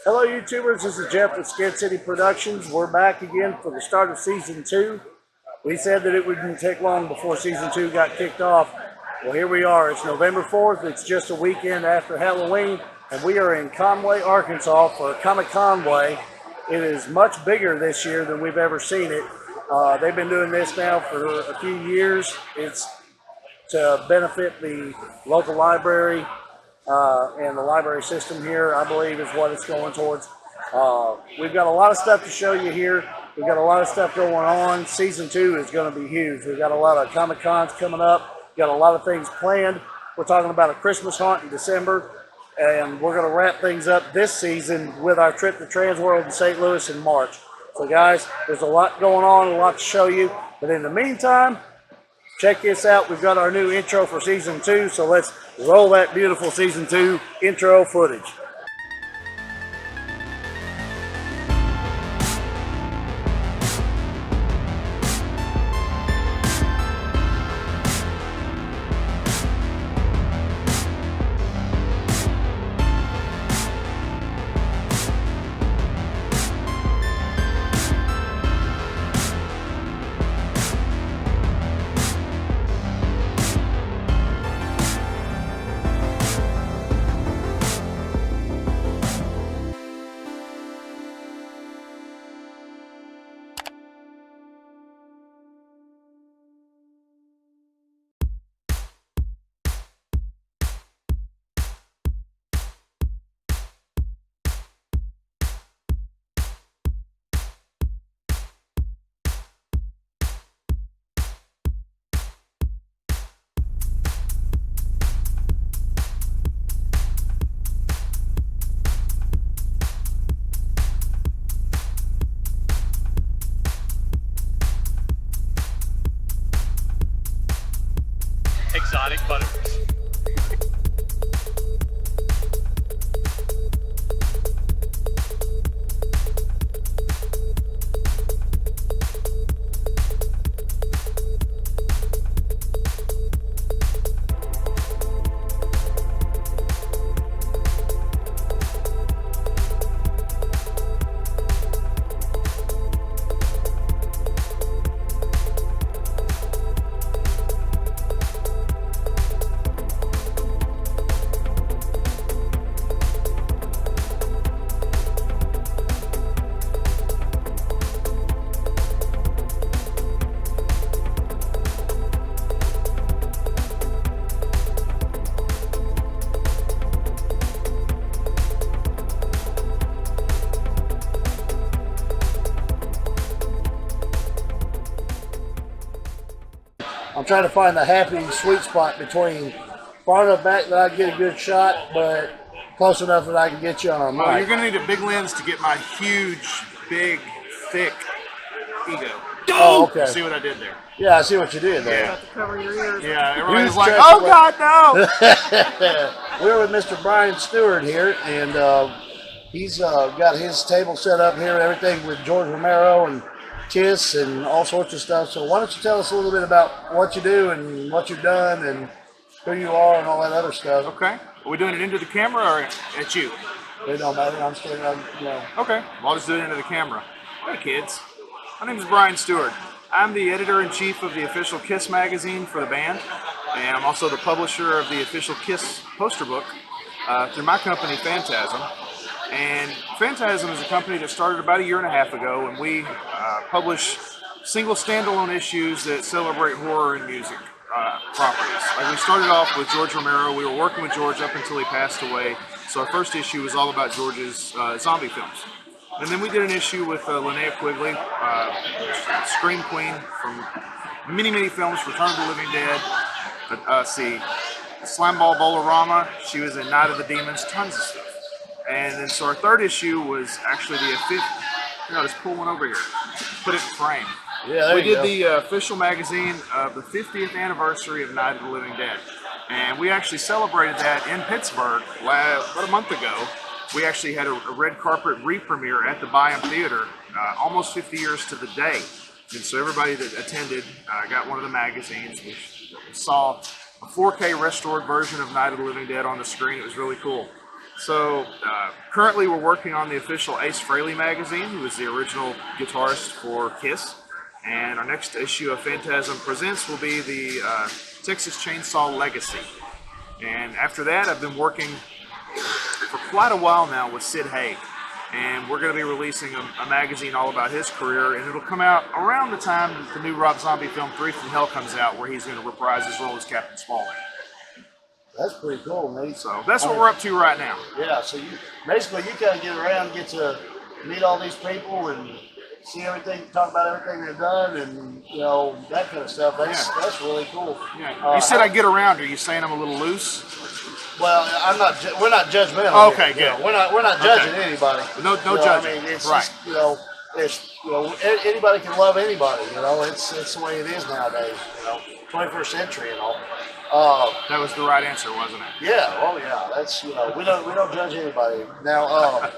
Hello YouTubers, this is Jeff with Skid City Productions. We're back again for the start of Season 2. We said that it wouldn't take long before Season 2 got kicked off. Well, here we are. It's November 4th. It's just a weekend after Halloween, and we are in Conway, Arkansas for ComiConway. It is much bigger this year than we've ever seen it. They've been doing this now for a few years. It's to benefit the local library and the library system here, I believe, is what it's going towards. We've got a lot of stuff to show you here. We've got a lot of stuff going on. Season 2 is going to be huge. We've got a lot of Comic Cons coming up. We've got a lot of things planned. We're talking about a Christmas haunt in December, and we're going to wrap things up this season with our trip to Transworld in St. Louis in March. So guys, there's a lot going on, a lot to show you. But in the meantime, check this out. We've got our new intro for Season 2, so let's roll that beautiful Season 2 intro footage. Exotic butterfish. I'm trying to find the happy sweet spot between far enough back that I can get a good shot, but close enough that I can get you on our mic. Well, you're going to need a big lens to get my huge, big, thick ego. Oh, okay. See what I did there? Yeah, I see what you did there. Yeah. To cover your ears. Yeah, everybody's Huge like, chest oh, away. God, no! We're with Mr. Brian Stewart here, and he's got his table set up here and everything with George Romero and Kiss and all sorts of stuff. So why don't you tell us a little bit about what you do and what you've done and who you are and all that other stuff. Okay. Are we doing it into the camera or at you? It don't matter. I'm still, you know. Okay. Well, I'll just do it into the camera. Hey, kids. My name is Brian Stewart. I'm the editor-in-chief of the official Kiss magazine for the band, and I'm also the publisher of the official Kiss poster book through my company, Phantasm. And Phantasm is a company that started about 1.5 years ago, and we publish single standalone issues that celebrate horror and music properties. Like we started off with George Romero. We were working with George up until he passed away. So our first issue was all about George's zombie films. And then we did an issue with Linnea Quigley, Scream Queen from many, many films, Return of the Living Dead. See, Slimeball Bolorama. She was in Night of the Demons, tons of stuff. And then so our third issue was actually the fifth. You know, just pull one over here, put it in frame. Yeah, we did the official magazine of the 50th anniversary of Night of the Living Dead. And we actually celebrated that in Pittsburgh about a month ago. We actually had a red carpet re-premiere at the Byam Theater, almost 50 years to the day. And so everybody that attended got one of the magazines. We saw a 4K restored version of Night of the Living Dead on the screen. It was really cool. So currently we're working on the official Ace Frehley magazine, who is the original guitarist for Kiss. And our next issue of Phantasm Presents will be the Texas Chainsaw Legacy. And after that, I've been working for quite a while now with Sid Haig. And we're going to be releasing a magazine all about his career, and it'll come out around the time that the new Rob Zombie film 3 from Hell comes out, where he's going to reprise his role as Captain Spaulding. That's pretty cool, mate. So that's what we're up to right now. Yeah, so you basically you kind of get around, get to meet all these people and see everything, talk about everything they've done, and you know that kind of stuff. That's really cool. Yeah. You said I get around. Are you saying I'm a little loose? Well, I'm not. We're not judgmental. Okay, here. good. You know, we're not judging anybody. No judging. I mean, it's right. just, it's anybody can love anybody. You know, it's the way it is nowadays. 21st century and all. That was the right answer, wasn't it? Yeah. Oh, yeah. That's we don't judge anybody. Now,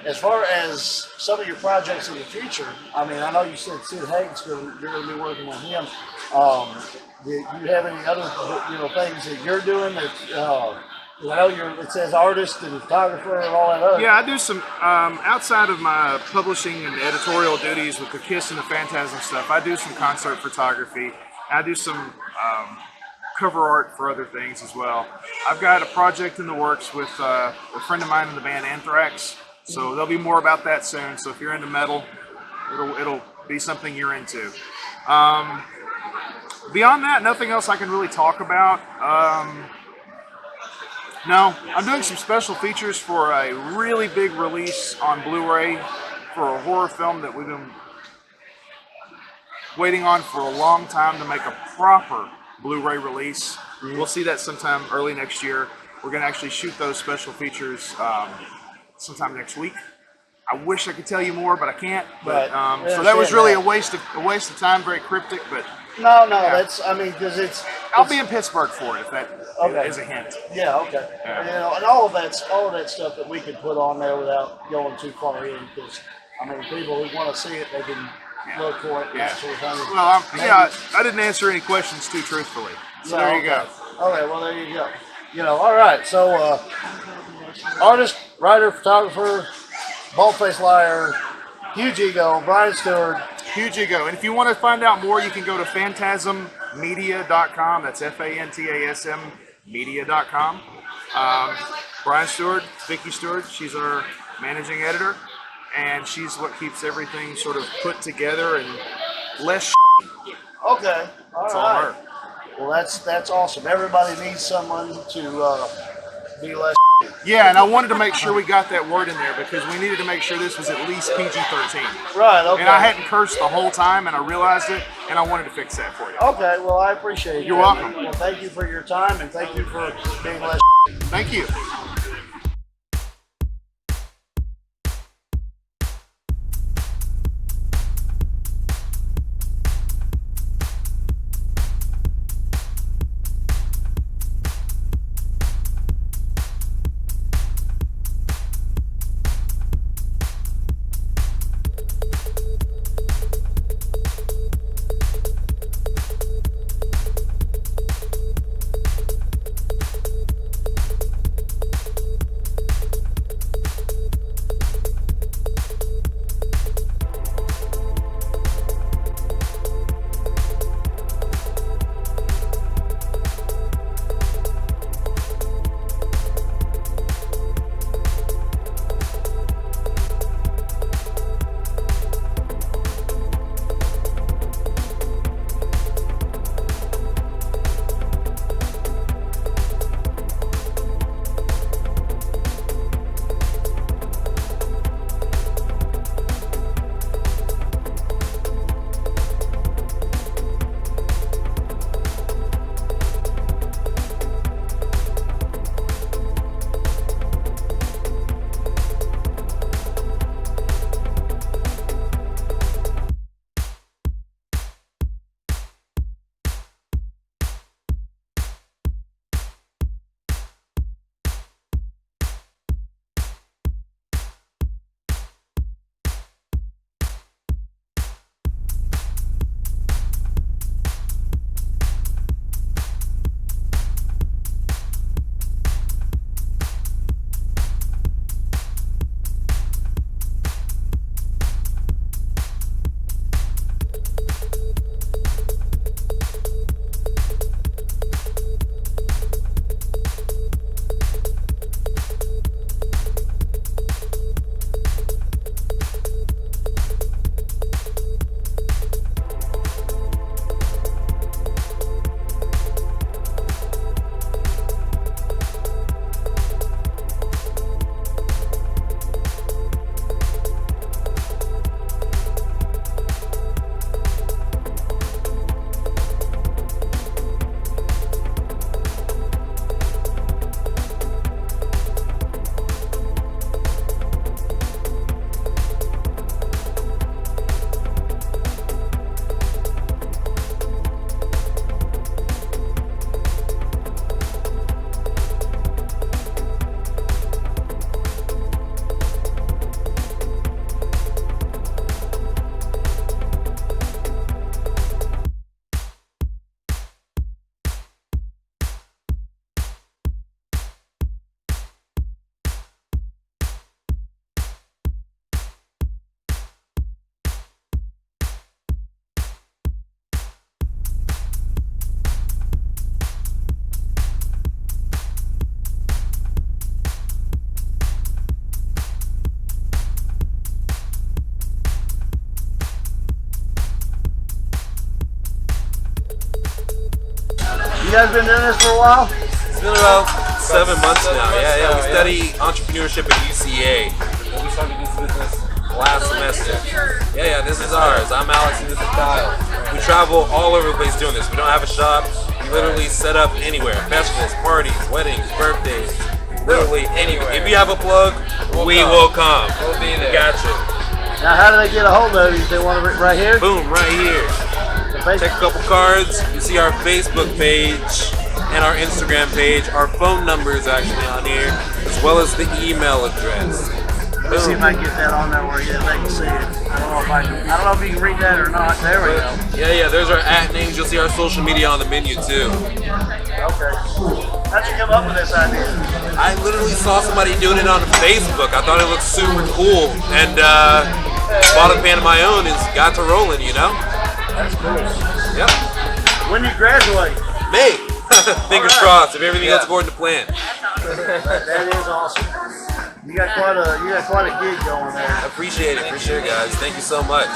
as far as some of your projects in the future, I mean, I know you said Sid Haig's you're going to be working with him. Do you have any other things that you're doing that? It says artist and photographer and all that other. Yeah, I do some, outside of my publishing and editorial duties with the Kiss and the Phantasm stuff, I do some concert photography. I do some cover art for other things as well. I've got a project in the works with a friend of mine in the band Anthrax, so there'll be more about that soon. So if you're into metal, it'll be something you're into. Beyond that, nothing else I can really talk about. No, I'm doing some special features for a really big release on Blu-ray for a horror film that we've been waiting on for a long time to make a proper Blu-ray release. We'll see that sometime early next year. We're going to actually shoot those special features sometime next week. I wish I could tell you more, but I can't. But so that was really a waste of time, very cryptic. But no, that's because I'll be in Pittsburgh for it, if that is a hint. Yeah, okay. Yeah. And all of that stuff that we can put on there without going too far in, because people who want to see it, they can look for it. Yeah. Sort of thing. Well, I didn't answer any questions too truthfully. So there you go. Okay, well there you go. All right. So artist, writer, photographer, bald-faced liar, huge ego, Brian Stewart. Huge ego. And if you want to find out more, you can go to phantasmmedia.com. That's Fantasm media.com. Brian Stewart, Vicki Stewart, she's our managing editor, and she's what keeps everything sort of put together and less. Okay. All right. her. Well, that's awesome. Everybody needs someone to be less. Yeah, and I wanted to make sure we got that word in there because we needed to make sure this was at least PG-13. Right, okay. And I hadn't cursed the whole time, and I realized it, and I wanted to fix that for you. Okay, well, I appreciate it. You're welcome. Well, thank you for your time, and thank you for being less. Thank you. You guys been doing this for a while? It's been about 7 months now. Yeah. We study entrepreneurship at UCA. We started this business last semester. Yeah, this is ours. I'm Alex and this is Kyle. We travel all over the place doing this. We don't have a shop. We literally set up anywhere. Festivals, parties, weddings, birthdays. Literally anywhere. If you have a plug, we will come. We'll be there. Gotcha. Now, how do they get a hold of you? They want it right here? Boom, right here. Check a couple cards. You see our Facebook page and our Instagram page. Our phone number is actually on here, as well as the email address. Let's see if I can get that on there where they can see it. I don't know if you can read that or not. There we go. Yeah. There's our @names. You'll see our social media on the menu too. Okay. How'd you come up with this idea? I literally saw somebody doing it on Facebook. I thought it looked super cool, and bought a pan of my own and got to rolling. You know. That's cool. Yep. When you graduate? May. Fingers crossed. If everything goes according to plan. That is awesome. You got quite a gig going there. Appreciate it for sure, guys. Thank you so much.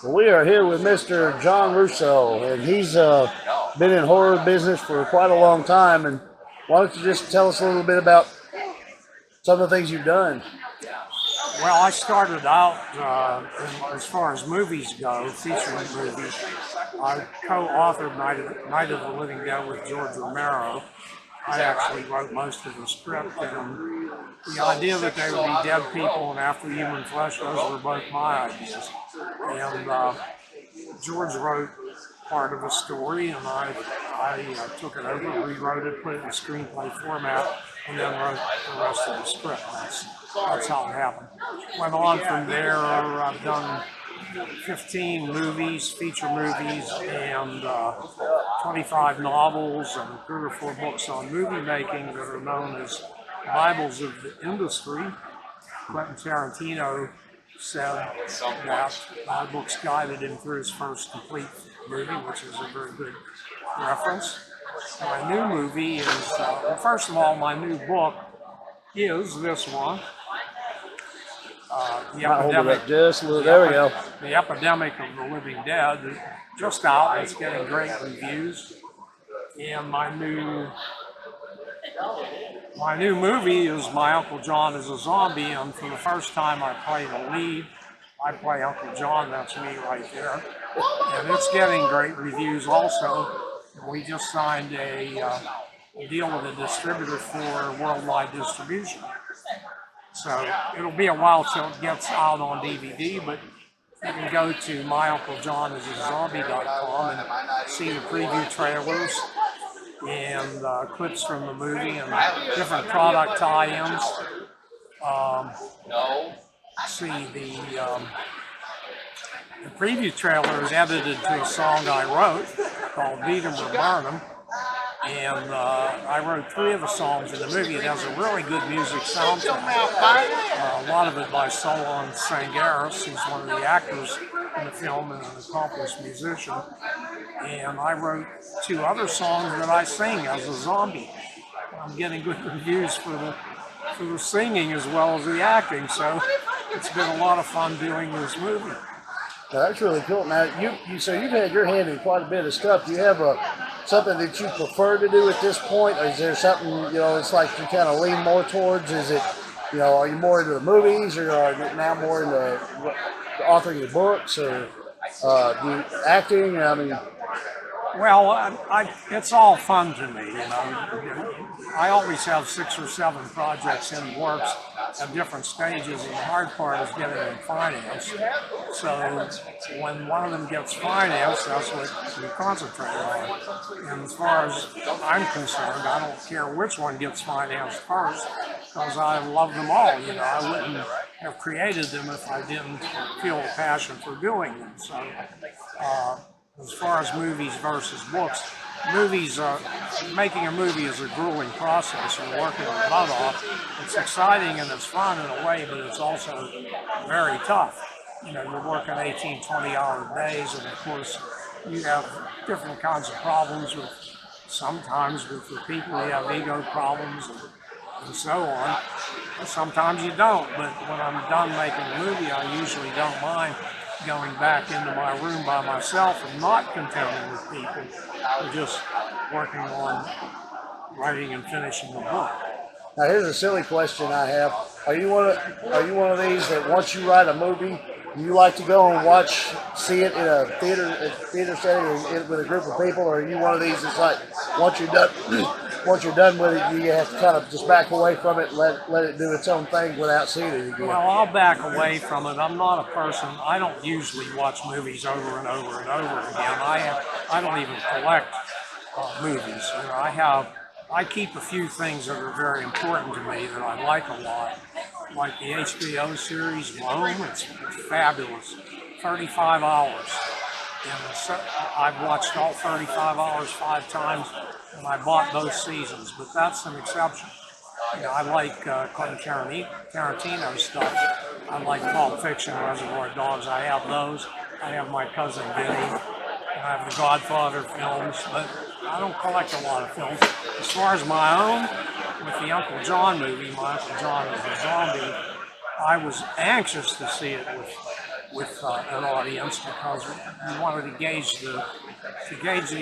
Well, we are here with Mr. John Russo, and he's been in horror business for quite a long time. And why don't you just tell us a little bit about some of the things you've done? Well, I started out, as far as movies go, featuring movies. I co-authored Night of the Living Dead with George Romero. I actually wrote most of the script, and the idea that they would be dead people and after human flesh, those were both my ideas. And George wrote part of the story, and I took it over, rewrote it, put it in screenplay format, and then wrote the rest of the script. That's how it happened. Went on from there. I've done 15 movies, feature movies, and 25 novels and 3 or 4 books on movie making that are known as Bibles of the industry. Quentin Tarantino said that my books guided him through his first complete movie, which is a very good reference. My new movie is, well, first of all, my new book is this one. The Epidemic. Just a little, there we go. The Epidemic of the Living Dead, just out. It's getting great reviews. And my new movie is My Uncle John is a Zombie, and for the first time I played a lead. I play Uncle John, that's me right there. And it's getting great reviews also. We just signed a deal with a distributor for worldwide distribution. So it'll be a while till it gets out on DVD, but you can go to myunclejohnisazombie.com and see the preview trailers and clips from the movie and different product tie-ins. See the preview trailer is edited to a song I wrote called Beat 'em or Burn 'em. And I wrote 3 of the songs in the movie. It has a really good music soundtrack. A lot of it by Solon Sangaris, who's one of the actors in the film and an accomplished musician. And I wrote 2 other songs that I sing as a zombie. I'm getting good reviews for the singing as well as the acting, so it's been a lot of fun doing this movie. Now, that's really cool. Now, so you've had your hand in quite a bit of stuff. Do you have something that you prefer to do at this point? Or is there something, it's like you kind of lean more towards? Is it, are you more into the movies, or are you now more into authoring your books, or acting? I mean, well, it's all fun to me, I always have 6 or 7 projects in the works at different stages, and the hard part is getting them financed. So when one of them gets financed, that's what we concentrate on. And as far as I'm concerned, I don't care which one gets financed first, because I love them all. I wouldn't have created them if I didn't feel a passion for doing them. So as far as movies versus books, making a movie is a grueling process. You're working your butt off. It's exciting and it's fun in a way, but it's also very tough. You're working 18, 20-hour days, and of course, you have different kinds of problems sometimes with the people. You have ego problems and so on. And sometimes you don't, but when I'm done making a movie, I usually don't mind going back into my room by myself and not contending with people. We're just working on writing and finishing the book. Now, here's a silly question I have. Are you one of these that once you write a movie, you like to go and see it in a theater setting with a group of people, or are you one of these that's like once you're done with it, you have to kind of just back away from it and let it do its own thing without seeing it again? Well, I'll back away from it. I'm not a person. I don't usually watch movies over and over and over again. I don't even collect movies. I keep a few things that are very important to me that I like a lot, like the HBO series Rome. It's fabulous. 35 hours. And I've watched all 35 hours 5 times, and I bought both seasons, but that's an exception. I like Quentin Tarantino stuff. I like Pulp Fiction, Reservoir Dogs. I have those. I have My Cousin Vinny. And I have the Godfather films, but I don't collect a lot of films. As far as my own, with the Uncle John movie, My Uncle John is a Zombie, I was anxious to see it with an audience, because we wanted to gauge the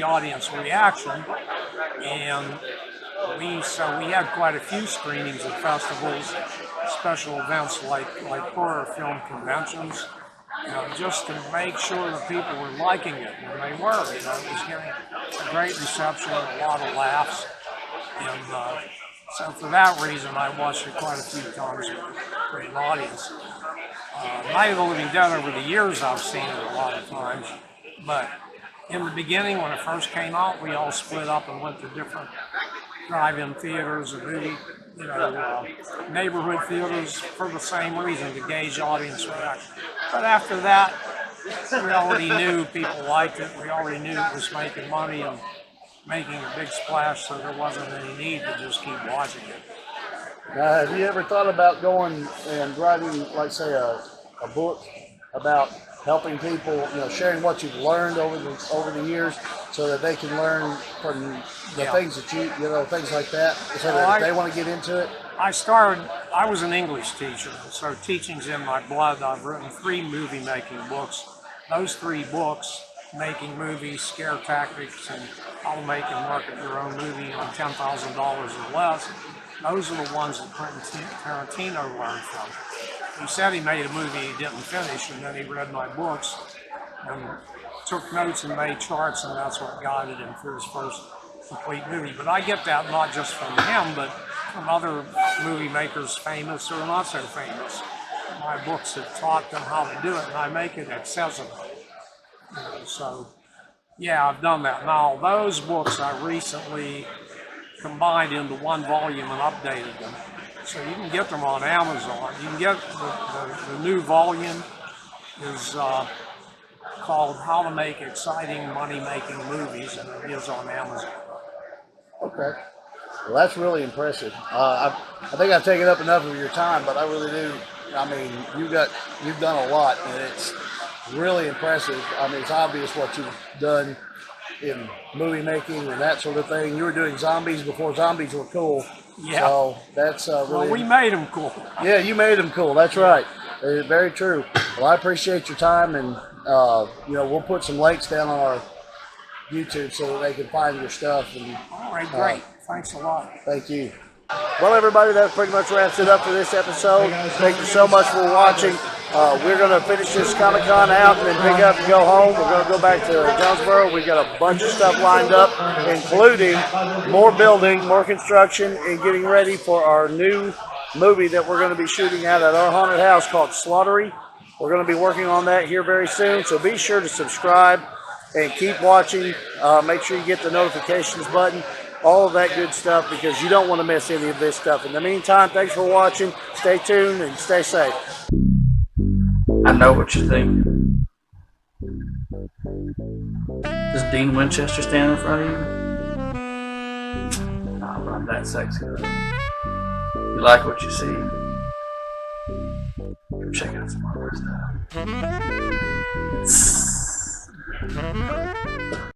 audience reaction, and we had quite a few screenings at festivals, special events like horror film conventions, just to make sure that people were liking it, and they were. It was getting a great reception and a lot of laughs. And so for that reason, I watched it quite a few times with a great audience. Night of the Living Dead, over the years, I've seen it a lot of times. But in the beginning, when it first came out, we all split up and went to different drive-in theaters and movie, neighborhood theaters for the same reason, to gauge audience reaction. But after that, we already knew people liked it. We already knew it was making money and making a big splash, so there wasn't any need to just keep watching it. Have you ever thought about going and writing, like, say, a book about helping people, sharing what you've learned over the years, so that they can learn from the things that things like that, so that if they want to get into it? I was an English teacher, so teaching's in my blood. I've written 3 movie-making books. Those 3 books, Making Movies, Scare Tactics, and How to Make and Market Your Own Movie on $10,000 or less, those are the ones that Quentin Tarantino learned from. He said he made a movie he didn't finish, and then he read my books and took notes and made charts, and that's what guided him for his first complete movie. But I get that not just from him, but from other movie makers, famous or not so famous. My books have taught them how to do it, and I make it accessible. So, yeah, I've done that. Now, those books I recently combined into one volume and updated them. So you can get them on Amazon. You can get the new volume is called How to Make Exciting Money-Making Movies, and it is on Amazon. Okay. Well, that's really impressive. I think I've taken up enough of your time, but I really do. I mean, you've done a lot, and it's really impressive. I mean, it's obvious what you've done in movie making and that sort of thing. You were doing zombies before zombies were cool. Yeah. So that's really. Well, we made them cool. Yeah, you made them cool. That's right. Very true. Well, I appreciate your time, and we'll put some links down on our YouTube so that they can find your stuff. And all right, great. Thanks a lot. Thank you. Well, everybody, that pretty much wraps it up for this episode. Thank you so much for watching. We're going to finish this Comic-Con out and then pick up and go home. We're going to go back to Jonesboro. We've got a bunch of stuff lined up, including more building, more construction, and getting ready for our new movie that we're going to be shooting at our haunted house called Slaughtery. We're going to be working on that here very soon, so be sure to subscribe and keep watching. Make sure you get the notifications button, all of that good stuff, because you don't want to miss any of this stuff. In the meantime, thanks for watching. Stay tuned and stay safe. I know what you're thinking. Does Dean Winchester stand in front of you? Nah, but I'm that sexy though. You like what you see? Go check out some other stuff.